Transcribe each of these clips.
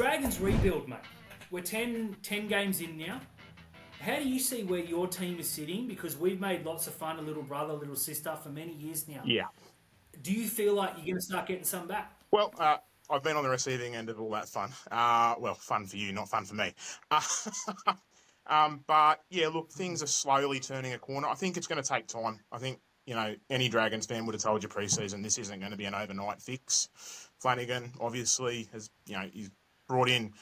Dragons rebuild, mate. We're 10 games in now. How do you see where your team is sitting? Because we've made lots of fun of little brother, little sister for many years now. Yeah. Do you feel like you're going to start getting some back? Well, I've been on the receiving end of all that fun. Well, fun for you, not fun for me. But yeah, look, things are slowly turning a corner. I think it's going to take time. I think, any Dragons fan would have told you pre-season this isn't going to be an overnight fix. Flanagan obviously has, he's brought in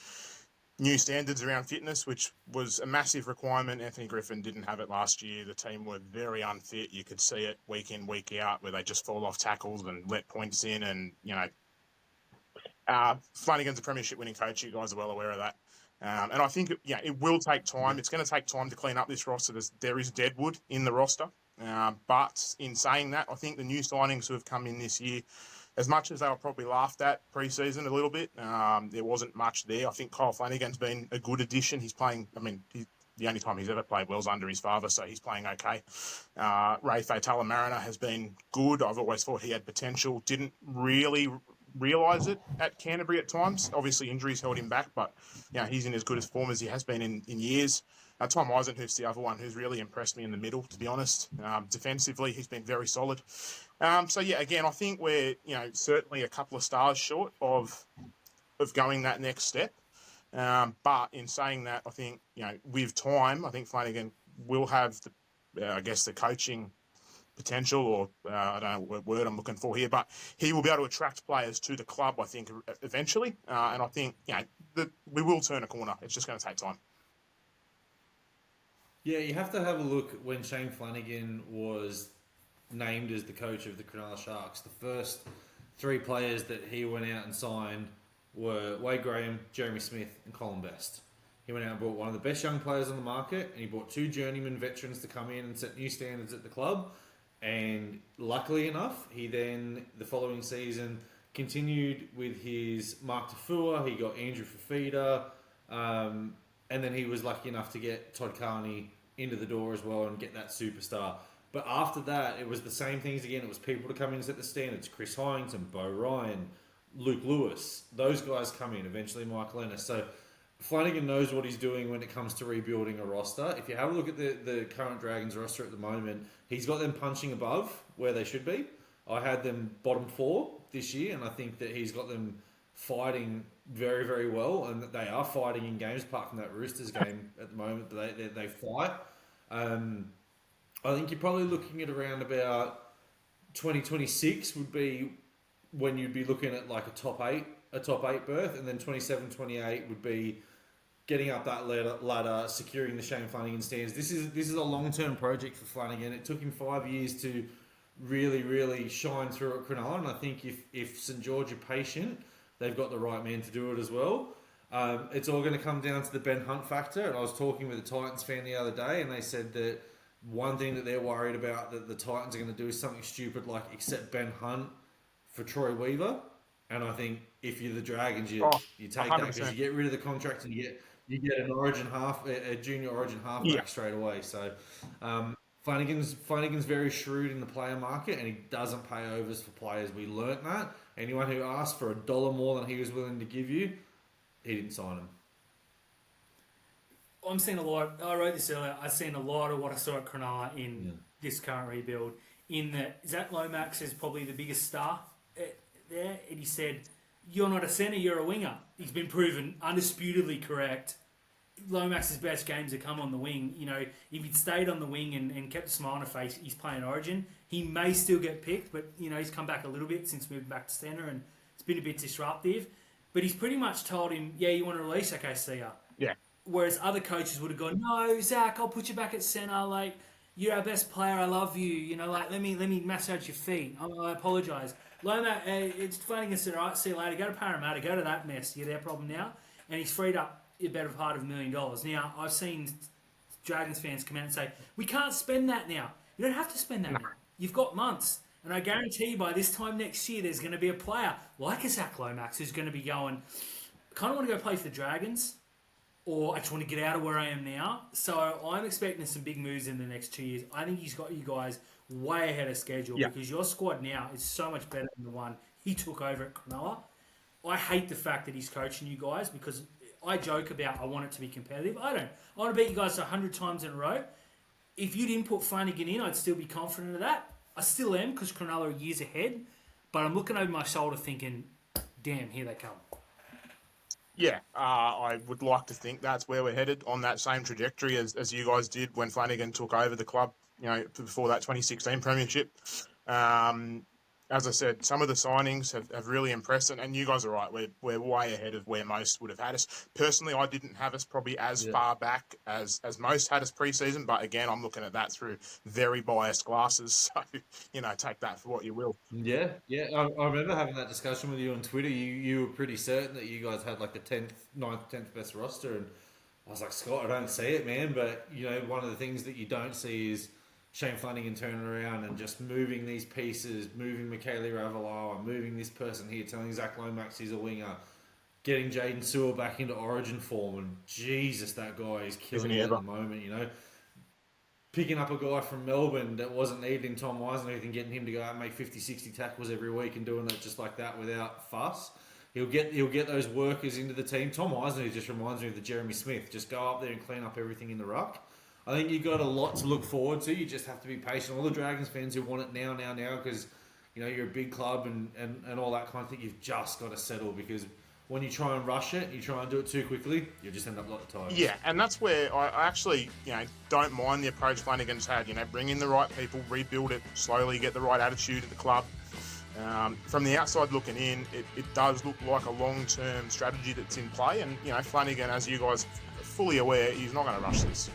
new standards around fitness, which was a massive requirement. Anthony Griffin didn't have it last year. The team were very unfit. You could see it week in, week out, where they just fall off tackles and let points in. And, Flanagan's a premiership winning coach. You guys are well aware of that. And I think, it will take time. It's going to take time to clean up this roster. There is deadwood in the roster. But in saying that, I think the new signings who have come in this year, as much as they were probably laughed at pre-season a little bit, there wasn't much there. I think Kyle Flanagan's been a good addition. He's playing, the only time he's ever played well is under his father, so he's playing okay. Ray Taulamarina has been good. I've always thought he had potential. Didn't really realise it at Canterbury at times. Obviously, injuries held him back, but he's in as good a form as he has been in years. Tom Eisenhuth's the other one who's really impressed me in the middle, to be honest. Defensively, he's been very solid. Again, I think we're certainly a couple of stars short of going that next step. But in saying that, I think with time, I think Flanagan will have the coaching potential, or I don't know what word I'm looking for here, but he will be able to attract players to the club, I think, eventually. And I think that we will turn a corner. It's just going to take time. Yeah, you have to have a look when Shane Flanagan was named as the coach of the Cronulla Sharks. The first three players that he went out and signed were Wade Graham, Jeremy Smith, and Colin Best. He went out and brought one of the best young players on the market, and he brought two journeyman veterans to come in and set new standards at the club. And luckily enough, he then, the following season, continued with his Mark Tafua. He got Andrew Fafita, and then he was lucky enough to get Todd Carney into the door as well and get that superstar. But after that, it was the same things again. It was people to come in and set the standards. Chris Hyington, Bo Ryan, Luke Lewis. Those guys come in. Eventually, Michael Ennis. So Flanagan knows what he's doing when it comes to rebuilding a roster. If you have a look at the current Dragons roster at the moment, he's got them punching above where they should be. I had them bottom 4 this year, and I think that he's got them fighting very, very well, and that they are fighting in games, apart from that Roosters game at the moment. They fight. I think you're probably looking at around about 2026 would be when you'd be looking at like a top 8 berth, and then 27, 28 would be getting up that ladder, securing the Shane Flanagan stands. This is a long-term project for Flanagan. It took him 5 years to really, really shine through at Cronulla, and I think if St George are patient, they've got the right man to do it as well. It's all going to come down to the Ben Hunt factor. And I was talking with a Titans fan the other day, and they said that one thing that they're worried about that the Titans are going to do is something stupid like accept Ben Hunt for Troy Weaver. And I think if you're the Dragons, you take 100%. That because you get rid of the contract and you get an a junior Origin halfback straight away. So Flanagan's very shrewd in the player market, and he doesn't pay overs for players. We learnt that. Anyone who asked for $1 more than he was willing to give you, he didn't sign him. I'm seeing a lot. I wrote this earlier. I've seen a lot of what I saw at Cronulla in this current rebuild. In that Zach Lomax is probably the biggest star there, and he said, "You're not a centre, you're a winger." He's been proven undisputedly correct. Lomax's best games have come on the wing. If he'd stayed on the wing and kept a smile on his face, he's playing Origin. He may still get picked, but he's come back a little bit since moving back to centre, and it's been a bit disruptive. But he's pretty much told him, "Yeah, you want to release? Okay, see ya." Yeah. Whereas other coaches would have gone, "No, Zach, I'll put you back at centre. Like, you're our best player. I love you. Let me massage your feet. I apologise." Lomax, it's Flanagan said, "All right, see you later. Go to Parramatta. Go to that mess. You're their problem now." And he's freed up a better part of $1 million. Now, I've seen Dragons fans come out and say, "We can't spend that now." You don't have to spend that now. You've got months. And I guarantee by this time next year, there's going to be a player like a Zach Lomax who's going to be going, "I kind of want to go play for the Dragons, or I just want to get out of where I am now." So I'm expecting some big moves in the next 2 years. I think he's got you guys way ahead of schedule because your squad now is so much better than the one he took over at Cronulla. I hate the fact that he's coaching you guys because I joke about I want it to be competitive. I don't. I want to beat you guys 100 times in a row. If you didn't put Flanagan in, I'd still be confident of that. I still am because Cronulla are years ahead. But I'm looking over my shoulder thinking, damn, here they come. Yeah, I would like to think that's where we're headed, on that same trajectory as you guys did when Flanagan took over the club, before that 2016 premiership. As I said, some of the signings have really impressed, and you guys are right. We're way ahead of where most would have had us. Personally, I didn't have us probably as far back as most had us pre-season, but again, I'm looking at that through very biased glasses. So, take that for what you will. Yeah, yeah. I remember having that discussion with you on Twitter. You were pretty certain that you guys had like the 10th, 9th, 10th best roster, and I was like, Scott, I don't see it, man. But one of the things that you don't see is Shane Flanagan turning around and just moving these pieces, moving Michaela Ravalawa, moving this person here, telling Zach Lomax he's a winger, getting Jaden Sewell back into Origin form, and Jesus, that guy is killing it at the moment. Picking up a guy from Melbourne that wasn't needed in Tom Wisenhuth and getting him to go out and make 50, 60 tackles every week and doing it just like that without fuss. He'll get those workers into the team. Tom Wisenhuth just reminds me of the Jeremy Smith. Just go up there and clean up everything in the ruck. I think you've got a lot to look forward to. You just have to be patient. All the Dragons fans who want it now, because you're a big club and all that kind of thing, you've just got to settle, because when you try and rush it, you try and do it too quickly, you just end up like the Tigers. Yeah, and that's where I actually, don't mind the approach Flanagan's had. Bring in the right people, rebuild it slowly, get the right attitude at the club. From the outside looking in, it does look like a long-term strategy that's in play. And, Flanagan, as you guys are fully aware, he's not going to rush this.